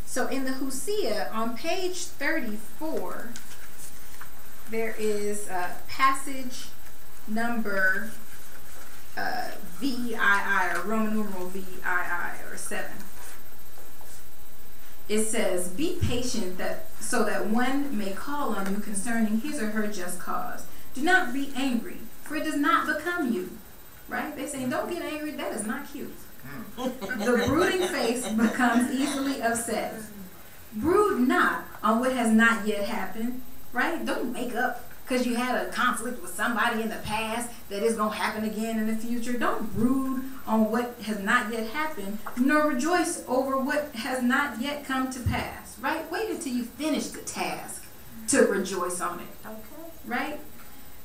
Speaker 2: So in the Hosea, on page 34, there is passage number VII, or Roman numeral VII, or 7. It says, "Be patient so that one may call on you concerning his or her just cause. Do not be angry, for it does not become you." Right? They're saying, don't get angry. That is not cute. The brooding face becomes easily upset. Brood not on what has not yet happened. Right? Don't make up because you had a conflict with somebody in the past that is going to happen again in the future. Don't brood on what has not yet happened, nor rejoice over what has not yet come to pass, right? Wait until you finish the task to rejoice on it,
Speaker 5: Okay.
Speaker 2: right?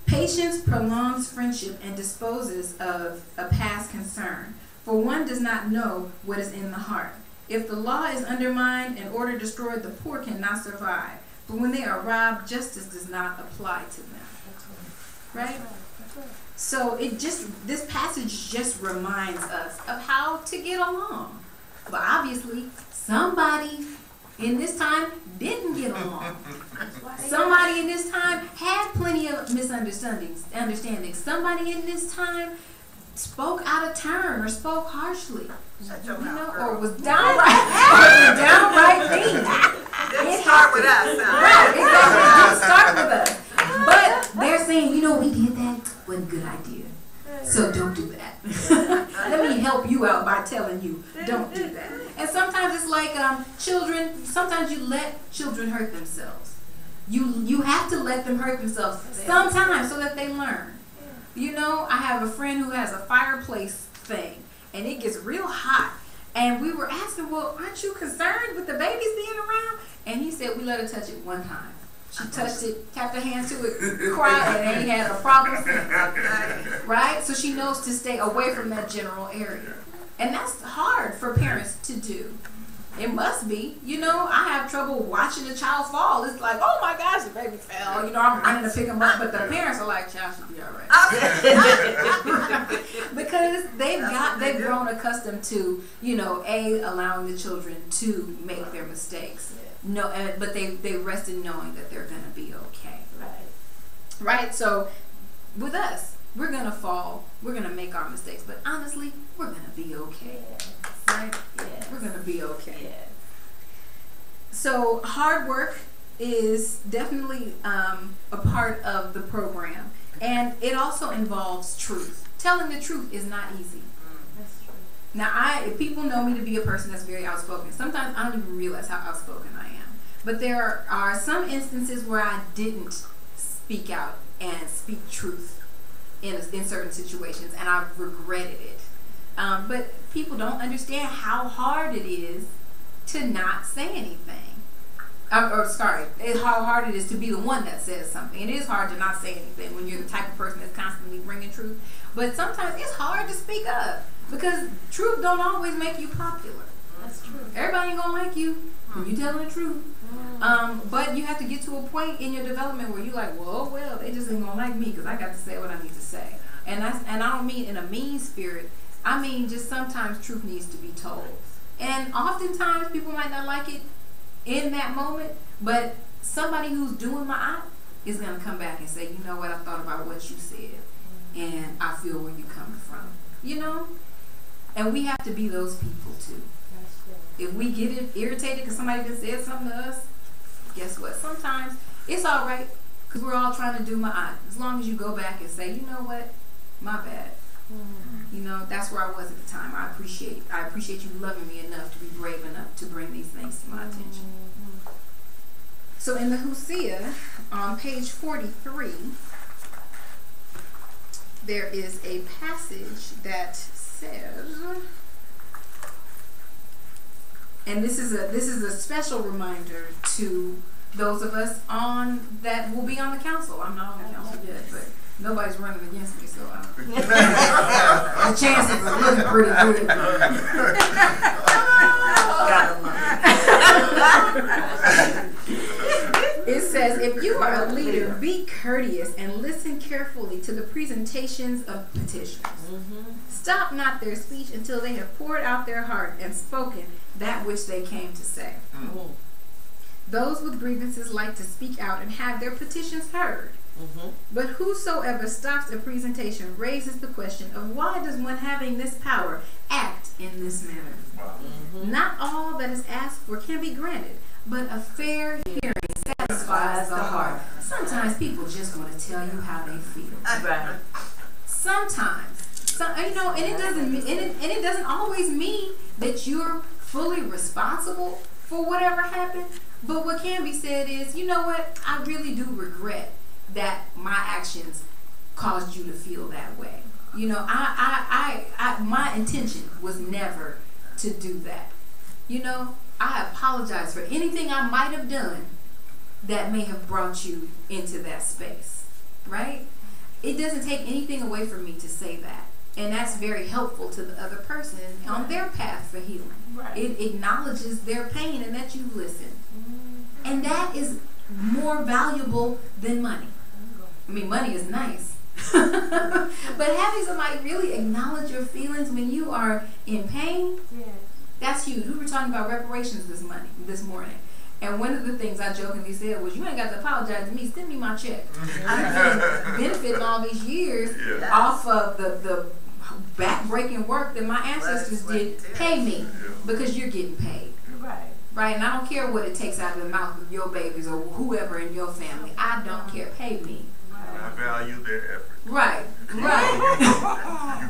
Speaker 2: Patience prolongs friendship and disposes of a past concern, for one does not know what is in the heart. If the law is undermined and order destroyed, the poor cannot survive. But when they are robbed, justice does not apply to them. Right? So this passage just reminds us of how to get along. But obviously, somebody in this time didn't get along. Somebody in this time had plenty of misunderstandings. Somebody in this time spoke out of turn or spoke harshly.
Speaker 6: Shut your mouth, girl.
Speaker 2: Or was downright mean.
Speaker 6: Didn't start with us.
Speaker 2: Right, exactly. It didn't start with us. But they're saying, we did that. Wasn't a good idea. So don't do that. Let me help you out by telling you, don't do that. And sometimes it's like children, sometimes you let children hurt themselves. You have to let them hurt themselves sometimes so that they learn. I have a friend who has a fireplace thing, and it gets real hot. And we were asking, well, aren't you concerned with the babies being around? And he said, we let her touch it one time. She touched it, tapped her hand to it, cried, and ain't had a problem since. Right? So she knows to stay away from that general area. And that's hard for parents to do. It must be. I have trouble watching a child fall. It's like, oh my gosh, the baby fell. I'm running to pick him up, but the parents are like, child should be all right. Because they've grown accustomed to, allowing the children to make their mistakes. No, but they rest in knowing that they're gonna be okay. Right. So with us, we're gonna fall. We're gonna make our mistakes, but honestly, we're gonna be okay. Right?
Speaker 5: Yes.
Speaker 2: We're gonna be okay.
Speaker 5: Yes.
Speaker 2: So hard work is definitely a part of the program, and it also involves truth. Telling the truth is not easy.
Speaker 5: That's true.
Speaker 2: Now, if people know me to be a person that's very outspoken, sometimes I don't even realize how outspoken I am. But there are some instances where I didn't speak out and speak truth in certain situations, and I've regretted it. But people don't understand how hard it is to not say anything. How hard it is to be the one that says something. It is hard to not say anything when you're the type of person that's constantly bringing truth. But sometimes it's hard to speak up because truth don't always make you popular.
Speaker 5: That's true.
Speaker 2: Everybody ain't gonna like you when you telling the truth. But you have to get to a point in your development where you're like, well, they just ain't gonna like me because I got to say what I need to say. And I don't mean in a mean spirit. I mean just sometimes truth needs to be told. And oftentimes people might not like it in that moment, but somebody who's doing my eye is gonna come back and say, you know what, I thought about what you said, and I feel where you're coming from. And we have to be those people too. If we get irritated because somebody just said something to us, guess what? Sometimes it's all right because we're all trying to do my eye. As long as you go back and say, you know what, my bad. That's where I was at the time. I appreciate you loving me enough to be brave enough to bring these things to my attention. So in the Hosea, on page 43, there is a passage that says, and this is a special reminder to those of us that will be on the council. I'm not on the council yet, but nobody's running against me, so the chances are looking pretty good. It says, if you are a leader, be courteous and listen carefully to the presentations of petitions. Stop not their speech until they have poured out their heart and spoken that which they came to say. Those with grievances like to speak out and have their petitions heard. But whosoever stops a presentation raises the question of why does one having this power act in this manner? Not all that is asked for can be granted, but a fair hearing satisfies the heart. Sometimes people just want to tell you how they feel.
Speaker 5: Right.
Speaker 2: Sometimes, and it doesn't always mean that you're fully responsible for whatever happened. But what can be said is, you know what? I really do regret that my actions caused you to feel that way. You know, my intention was never to do that. You know, I apologize for anything I might have done that may have brought you into that space, right? It doesn't take anything away from me to say that. And that's very helpful to the other person on their path for healing.
Speaker 5: Right.
Speaker 2: It acknowledges their pain and that you've listened. And that is more valuable than money. I mean, money is nice. But having somebody really acknowledge your feelings when you are in pain, that's huge. We were talking about reparations this morning. And one of the things I jokingly said was, you ain't got to apologize to me, send me my check. I've been benefiting all these years off of the back-breaking work that my ancestors did. Pay me, because you're getting paid. Right, and I don't care what it takes out of the mouth of your babies or whoever in your family. I don't care. Pay me.
Speaker 3: I value their effort.
Speaker 2: Right.
Speaker 3: You're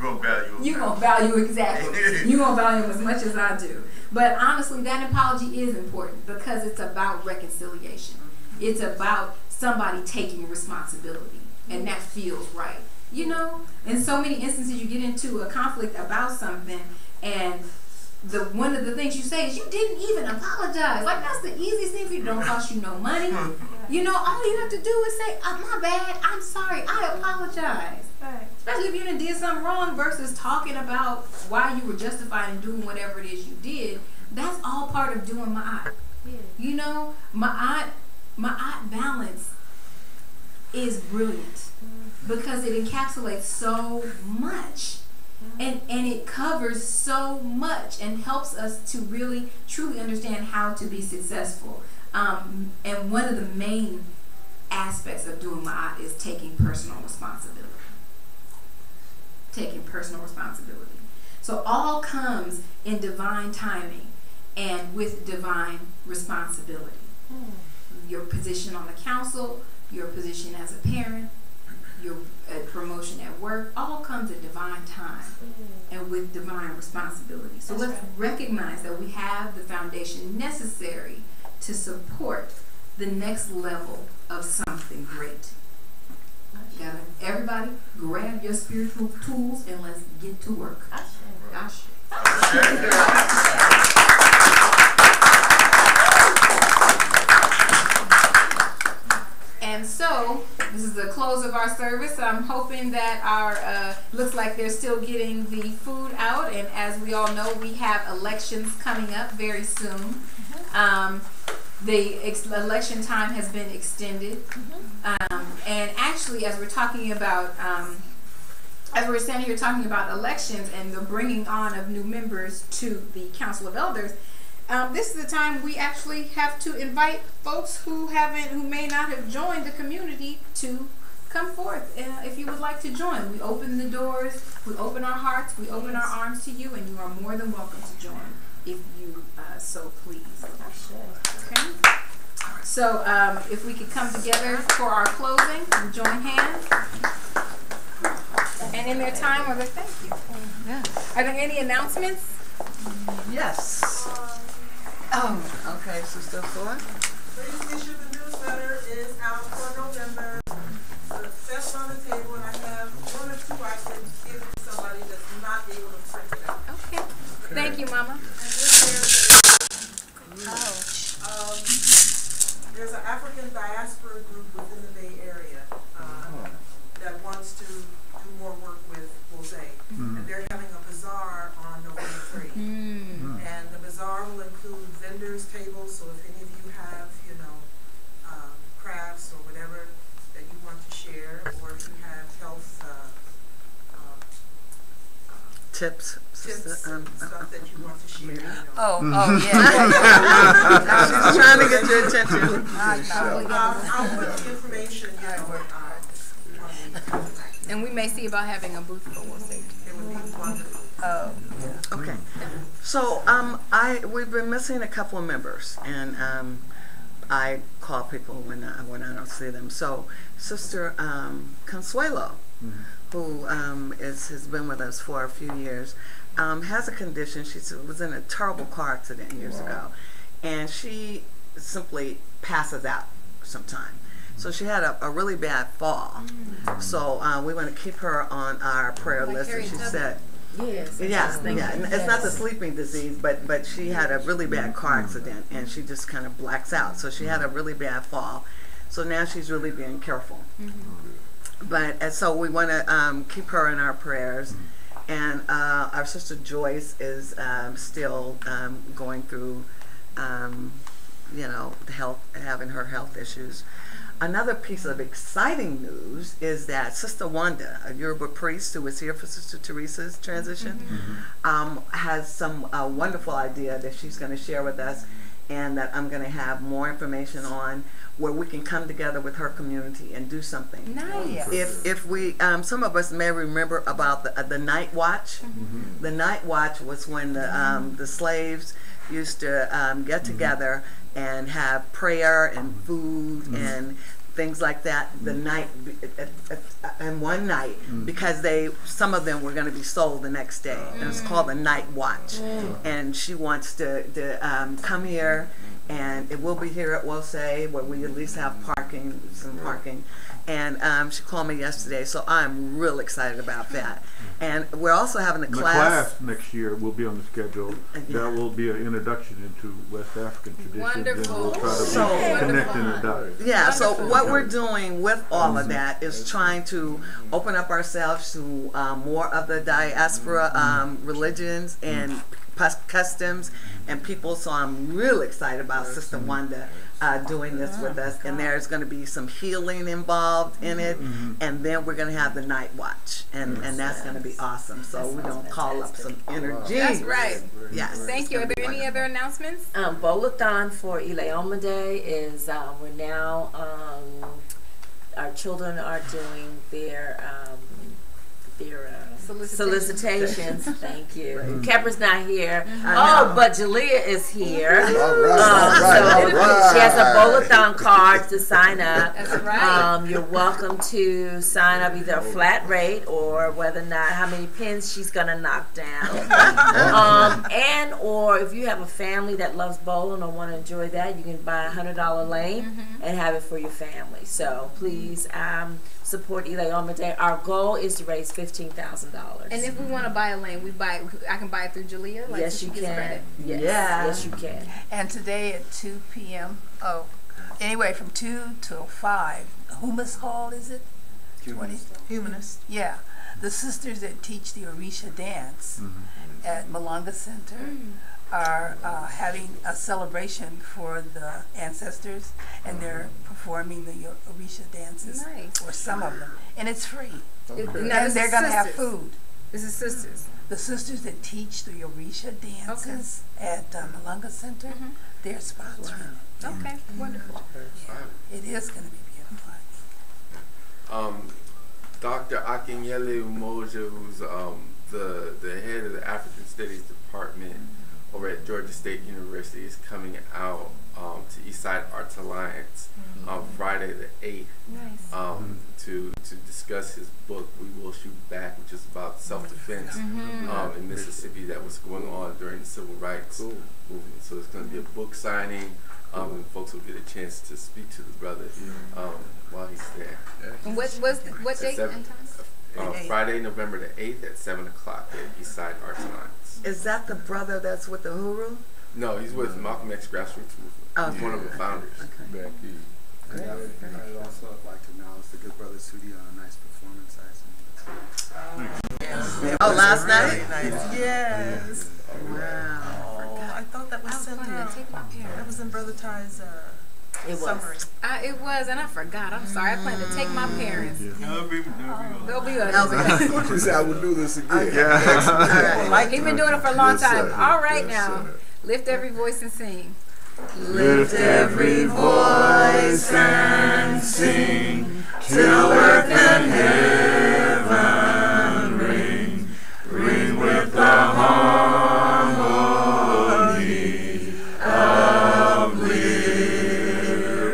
Speaker 3: going to value them.
Speaker 2: You're going to value, exactly. You're going to value them as much as I do. But honestly, that apology is important because it's about reconciliation. It's about somebody taking responsibility, and that feels right. You know, in so many instances you get into a conflict about something, and one of the things you say is, you didn't even apologize. Like, that's the easiest thing for you. Don't cost you no money. You know, all you have to do is say, my bad, I'm sorry, I apologize. Right. Especially if you done did something wrong versus talking about why you were justified in doing whatever it is you did. That's all part of doing ma'at. You know, ma'at balance is brilliant because it encapsulates so much. And it covers so much and helps us to really truly understand how to be successful. And one of the main aspects of doing ma'at is taking personal responsibility. Taking personal responsibility. So all comes in divine timing and with divine responsibility. Your position on the council, your position as a parent, your promotion at work, all comes at divine time and with divine responsibility. So let's recognize that we have the foundation necessary to support the next level of something great. Everybody grab your spiritual tools and let's get to work. And so, this is the close of our service. I'm hoping that our, looks like they're still getting the food out. And as we all know, we have elections coming up very soon. The election time has been extended. And actually, as we're talking about, as we're standing here talking about elections and the bringing on of new members to the Council of Elders, this is the time we actually have to invite folks who may not have joined the community to come forth if you would like to join. We open the doors, we open our hearts, we open our arms to you, and you are more than welcome to join if you so please. Okay? So if we could come together for our closing and join hands. And in their time, thank you. Yeah. Are there any announcements?
Speaker 6: Yes. Okay, Sister Thorne.
Speaker 7: Please issue the newsletter is out for November. That's on the table, and I have one or two I can give to somebody that's not able to print it out.
Speaker 2: Okay. Thank you, Mama.
Speaker 7: And there's an African diaspora group within the Bay Area that wants to do more work with Jose. And they're having a bazaar on November 3. And the bazaar will include vendors' tables, so if any of you have, crafts or whatever that you want to share, or if you have health
Speaker 6: tips
Speaker 7: and stuff that you want to share.
Speaker 6: She's trying to get your attention.
Speaker 7: I'll put the information,
Speaker 2: And we may see about having a booth for World Safety.
Speaker 7: It would be wonderful.
Speaker 6: Okay. So we've been missing a couple of members, and I call people when I don't see them. So Sister Consuelo, who has been with us for a few years, has a condition. She was in a terrible car accident years ago, and she simply passes out sometime. So she had a really bad fall. So we want to keep her on our prayer list. And she said,
Speaker 5: Yes.
Speaker 6: yeah. And it's not the sleeping disease, but she had a really bad car accident, and she just kind of blacks out. So she had a really bad fall. So now she's really being careful. But so we want to keep her in our prayers. And our sister Joyce is still going through, having her health issues. Another piece of exciting news is that Sister Wanda, a Yoruba priest who was here for Sister Teresa's transition, has some wonderful idea that she's going to share with us, and that I'm going to have more information on, where we can come together with her community and do something.
Speaker 2: Nice.
Speaker 6: If we, some of us may remember about the night watch. The night watch was when the slaves used to get together and have prayer and food and things like that the night and one night, because some of them were going to be sold the next day, and it's called the night watch. And she wants to come here, and it will be here at Wosay, where we at least have some parking. And she called me yesterday, so I'm real excited about that. And we're also having a class.
Speaker 3: The class next year will be on the schedule. That will be an introduction into West African traditions.
Speaker 2: Wonderful.
Speaker 3: And we'll try to connect in the dots.
Speaker 6: Yeah, so what we're doing with all of that is trying to open up ourselves to more of the diaspora religions and customs and people. So I'm really excited about Sister Wanda doing this with us, and there's going to be some healing involved in it, and then we're going to have the night watch, and that's going to be awesome. So we're going to call up some energy.
Speaker 2: That's right.
Speaker 6: Yes.
Speaker 2: Thank you. Are there any other announcements?
Speaker 5: Bolathon for Ileoma Day is we're now our children are doing their solicitations. Thank you. Kepra's not here. But Jalea is here.
Speaker 1: All right.
Speaker 5: She has a Bolathon card to sign up.
Speaker 2: That's right.
Speaker 5: You're welcome to sign up either a flat rate or whether or not how many pins she's gonna knock down. And or if you have a family that loves bowling or want to enjoy that, you can buy a $100 lane and have it for your family. So please support Ileoma Day. Our goal is to raise $15,000.
Speaker 2: And if we want to buy a lane, I can buy it through Jalea? Like,
Speaker 5: yes, you can. Yes, you can.
Speaker 8: And today at 2 p.m. Anyway, from 2 till 5, Humus Hall, is it?
Speaker 7: Humanist.
Speaker 8: Yeah. The sisters that teach the Orisha dance at Malanga Center are having a celebration for the ancestors, and they're performing the Orisha dances for some of them, and it's free. And they're going to have food.
Speaker 2: This is sisters.
Speaker 8: The sisters that teach the Orisha dances at Malanga Center, they're sponsoring it.
Speaker 2: Okay, wonderful.
Speaker 8: Yeah. It is going to be beautiful.
Speaker 9: Dr. Akinyele Umoja, who's the head of the African Studies Department over at Georgia State University, is coming out to Eastside Arts Alliance on Friday the 8th to discuss his book, We Will Shoot Back, which is about self-defense in Mississippi that was going on during the Civil Rights movement. So it's going to be a book signing, and folks will get a chance to speak to the brother while he's there.
Speaker 2: And what date and time?
Speaker 9: Friday, November the 8th at 7 o'clock at Eastside Arts Alliance.
Speaker 6: Is that the brother that's with the Huru?
Speaker 9: No, he's with Malcolm X Grassroots Movement. He's one of the founders.
Speaker 6: Okay.
Speaker 1: I'd also like to acknowledge the good brother Sudi on a nice performance.
Speaker 6: Last night?
Speaker 7: Yes.
Speaker 6: Wow.
Speaker 7: I thought that was sent out. That was in Brother Ty's summary.
Speaker 2: It was, and I forgot. I'm sorry. I plan to take my parents. They'll be
Speaker 1: What you say? I will do this again.
Speaker 2: He's been doing it for a long time. All right now. Lift every voice and sing.
Speaker 1: Lift every voice and sing till earth and heaven ring, ring with the harmony of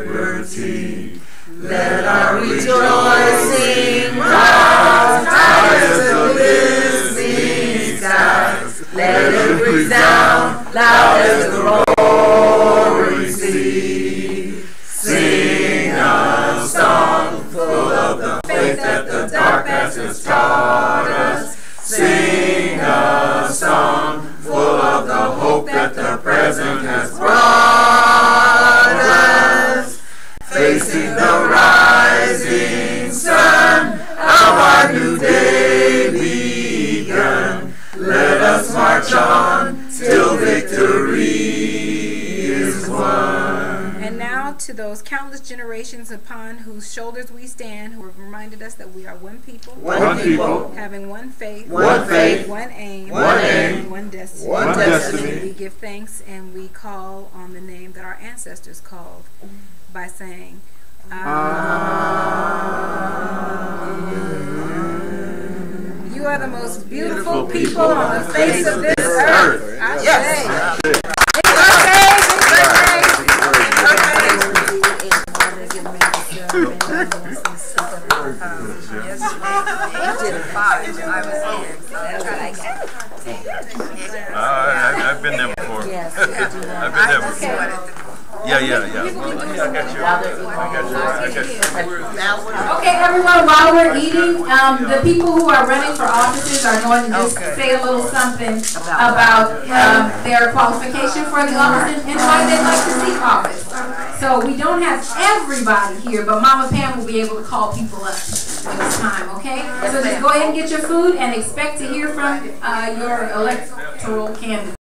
Speaker 1: liberty. Let our rejoicing rise as the listening skies. Let it resound loud as the roaring sea. Sing a
Speaker 2: generations upon whose shoulders we stand, who have reminded us that we are one people,
Speaker 1: One people.
Speaker 2: having one faith,
Speaker 1: One faith.
Speaker 2: one aim,
Speaker 1: One aim.
Speaker 2: one destiny.
Speaker 1: One destiny.
Speaker 2: We give thanks and we call on the name that our ancestors called by saying, You are the most beautiful people on the face of this earth.
Speaker 1: Yes.
Speaker 3: I've been there before.
Speaker 5: Yes.
Speaker 3: I've been there before. Yeah. I got you.
Speaker 2: Okay, everyone, while we're eating, the people who are running for offices are going to just say a little something about their qualification for the office and why they'd like to seek office. So we don't have everybody here, but Mama Pam will be able to call people up when it's time, okay? So just go ahead and get your food and expect to hear from your electoral candidate.